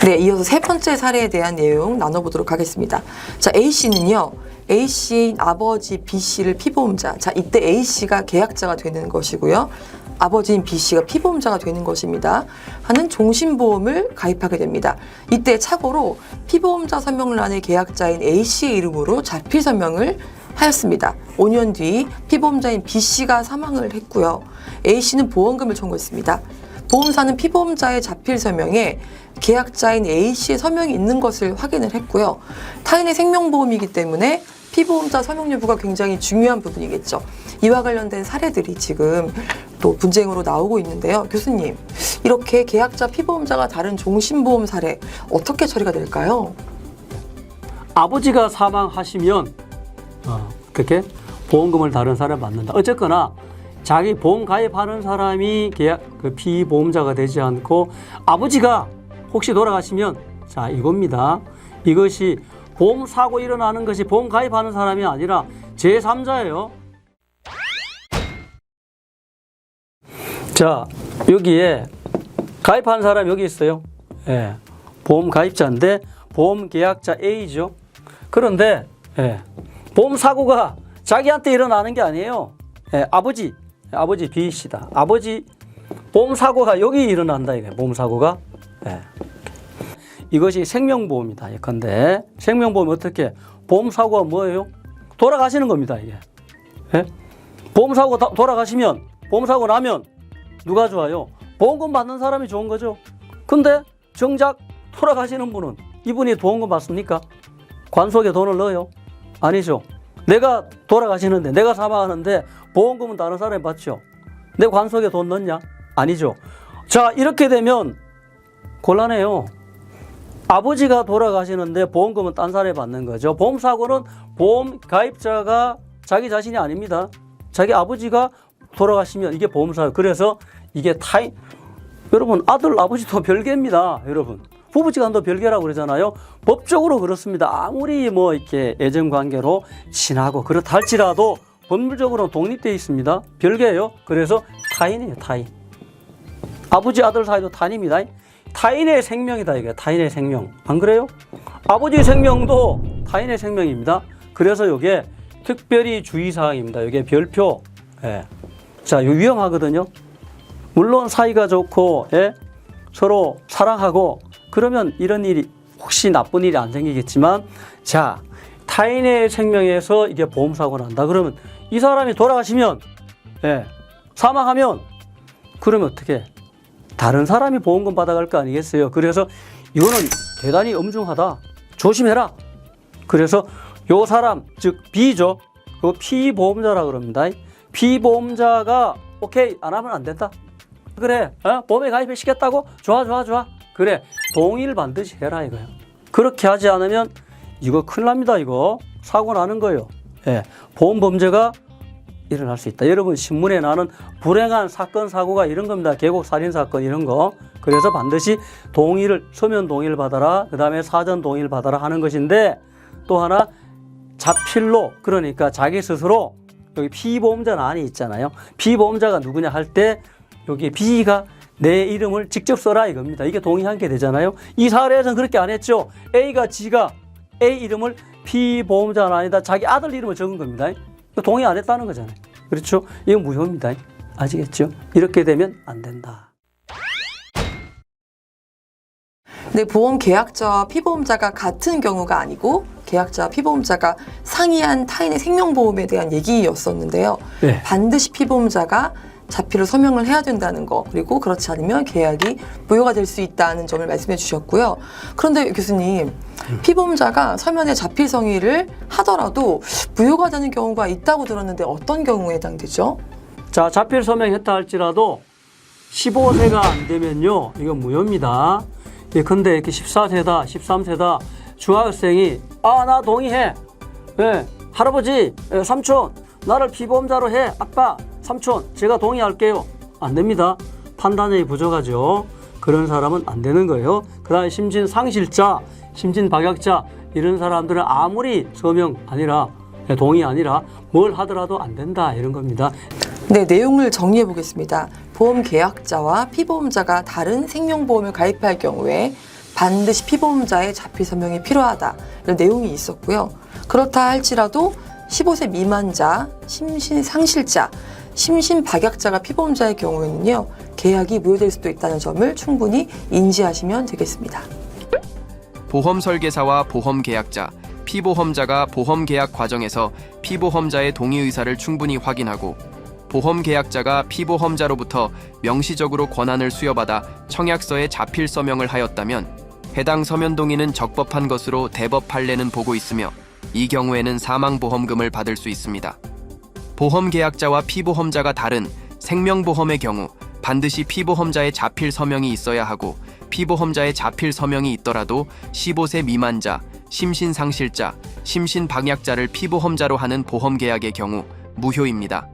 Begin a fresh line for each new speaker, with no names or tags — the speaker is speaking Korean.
네, 이어서 세 번째 사례에 대한 내용 나눠보도록 하겠습니다. 자, A씨는요. A씨인 아버지 B씨를 피보험자. 자, 이때 A씨가 계약자가 되는 것이고요. 아버지인 B씨가 피보험자가 되는 것입니다. 하는 종신보험을 가입하게 됩니다. 이때 착오로 피보험자 서명란의 계약자인 A씨의 이름으로 자필 서명을 하였습니다. 5년 뒤 피보험자인 B씨가 사망을 했고요. A씨는 보험금을 청구했습니다. 보험사는 피보험자의 자필 서명에 계약자인 A씨의 서명이 있는 것을 확인을 했고요. 타인의 생명보험이기 때문에 피보험자 서명 여부가 굉장히 중요한 부분이겠죠. 이와 관련된 사례들이 지금 또 분쟁으로 나오고 있는데요. 교수님, 이렇게 계약자 피보험자가 다른 종신보험 사례 어떻게 처리가 될까요?
아버지가 사망하시면 어떻게 보험금을 다른 사람에 받는다. 어쨌거나 자기 보험 가입하는 사람이 피보험자가 되지 않고 아버지가 혹시 돌아가시면 자 이겁니다. 이것이 보험 사고 일어나는 것이 보험 가입하는 사람이 아니라 제3자예요. 자 여기에 가입한 사람이 여기 있어요. 예, 보험 가입자인데 보험 계약자 A죠. 그런데 보험 사고가 자기한테 일어나는 게 아니에요. 아버지 B씨다. 아버지 보험 사고가 여기 일어난다 이게 보험 사고가. 이것이 생명보험이다. 예컨대 생명보험 어떻게? 보험 사고가 뭐예요? 돌아가시는 겁니다 이게. 보험 사고 돌아가시면 보험 사고 나면 누가 좋아요? 보험금 받는 사람이 좋은 거죠. 근데 정작 돌아가시는 분은 이분이 보험금 받습니까? 관속에 돈을 넣어요? 아니죠. 내가 돌아가시는데 내가 사망하는데 보험금은 다른 사람이 받죠. 내 관속에 돈 넣냐? 아니죠. 자 이렇게 되면 곤란해요. 아버지가 돌아가시는데 보험금은 딴 사람이 받는 거죠. 보험사고는 보험 가입자가 자기 자신이 아닙니다. 자기 아버지가 돌아가시면 이게 보험사고. 그래서 이게 여러분 아들 아버지도 별개입니다. 여러분 부부지간도 별개라고 그러잖아요. 법적으로 그렇습니다. 아무리 뭐 이렇게 애정관계로 친하고 그렇다 할지라도 법률적으로 독립되어 있습니다. 별개예요. 그래서 타인이에요. 타인. 아버지 아들 사이도 타인입니다. 타인의 생명이다 이게. 타인의 생명. 안 그래요? 아버지 생명도 타인의 생명입니다. 그래서 이게 특별히 주의사항입니다. 이게 별표. 자, 이거 위험하거든요. 물론 사이가 좋고 서로 사랑하고 그러면 이런 일이 혹시 나쁜 일이 안 생기겠지만 자 타인의 생명에서 이게 보험사고가 난다. 그러면 이 사람이 돌아가시면 사망하면 그러면 어떻게 다른 사람이 보험금 받아갈 거 아니겠어요. 그래서 이거는 대단히 엄중하다. 조심해라. 그래서 요 사람 즉 B죠. 요 피보험자라 그럽니다. 피보험자가 오케이 안 하면 안 된다. 그래 보험에 가입해 시켰다고? 좋아. 그래 동의를 반드시 해라 이거예요. 그렇게 하지 않으면 이거 큰일 납니다. 이거 사고 나는 거예요. 보험 범죄가 일어날 수 있다. 여러분 신문에 나는 불행한 사건 사고가 이런 겁니다. 계곡 살인 사건 이런 거. 그래서 반드시 서면 동의를 받아라. 그 다음에 사전 동의를 받아라 하는 것인데 또 하나 자필로 그러니까 자기 스스로 여기 피보험자 란이 있잖아요. 피보험자가 누구냐 할 때 여기 B가 내 이름을 직접 써라 이겁니다. 이게 동의한 게 되잖아요. 이 사례에서는 그렇게 안 했죠. A가 A 이름을 피보험자는 아니다. 자기 아들 이름을 적은 겁니다. 동의 안 했다는 거잖아요. 그렇죠? 이건 무효입니다. 아시겠죠? 이렇게 되면 안 된다.
네, 보험 계약자와 피보험자가 같은 경우가 아니고 계약자와 피보험자가 상이한 타인의 생명보험에 대한 얘기였었는데요. 반드시 피보험자가 자필로 서명을 해야 된다는 거, 그리고 그렇지 않으면 계약이 무효가 될 수 있다는 점을 말씀해 주셨고요. 그런데 교수님, 피보험자가 서면에 자필 성의를 하더라도 무효가 되는 경우가 있다고 들었는데 어떤 경우에 해당되죠?
자, 자필 서명했다 할지라도 15세가 안 되면요, 이건 무효입니다. 예컨대 이렇게 14세다, 13세다 중학생이 나 동의해. 할아버지, 삼촌, 나를 피보험자로 해. 아빠, 삼촌, 제가 동의할게요. 안 됩니다. 판단력이 부족하죠. 그런 사람은 안 되는 거예요. 그 다음에 심신상실자, 심신박약자 이런 사람들은 아무리 서명 아니라 동의 아니라 뭘 하더라도 안 된다 이런 겁니다.
네, 내용을 정리해 보겠습니다. 보험 계약자와 피보험자가 다른 생명보험을 가입할 경우에 반드시 피보험자의 자필 서명이 필요하다 이런 내용이 있었고요. 그렇다 할지라도 15세 미만자, 심신상실자, 심신박약자가 피보험자의 경우에는요, 계약이 무효될 수도 있다는 점을 충분히 인지하시면 되겠습니다.
보험 설계사와 보험 계약자, 피보험자가 보험 계약 과정에서 피보험자의 동의 의사를 충분히 확인하고 보험 계약자가 피보험자로부터 명시적으로 권한을 수여받아 청약서에 자필 서명을 하였다면 해당 서면 동의는 적법한 것으로 대법 판례는 보고 있으며 이 경우에는 사망보험금을 받을 수 있습니다. 보험 계약자와 피보험자가 다른 생명보험의 경우 반드시 피보험자의 자필 서명이 있어야 하고 피보험자의 자필 서명이 있더라도 15세 미만자, 심신상실자, 심신박약자를 피보험자로 하는 보험계약의 경우 무효입니다.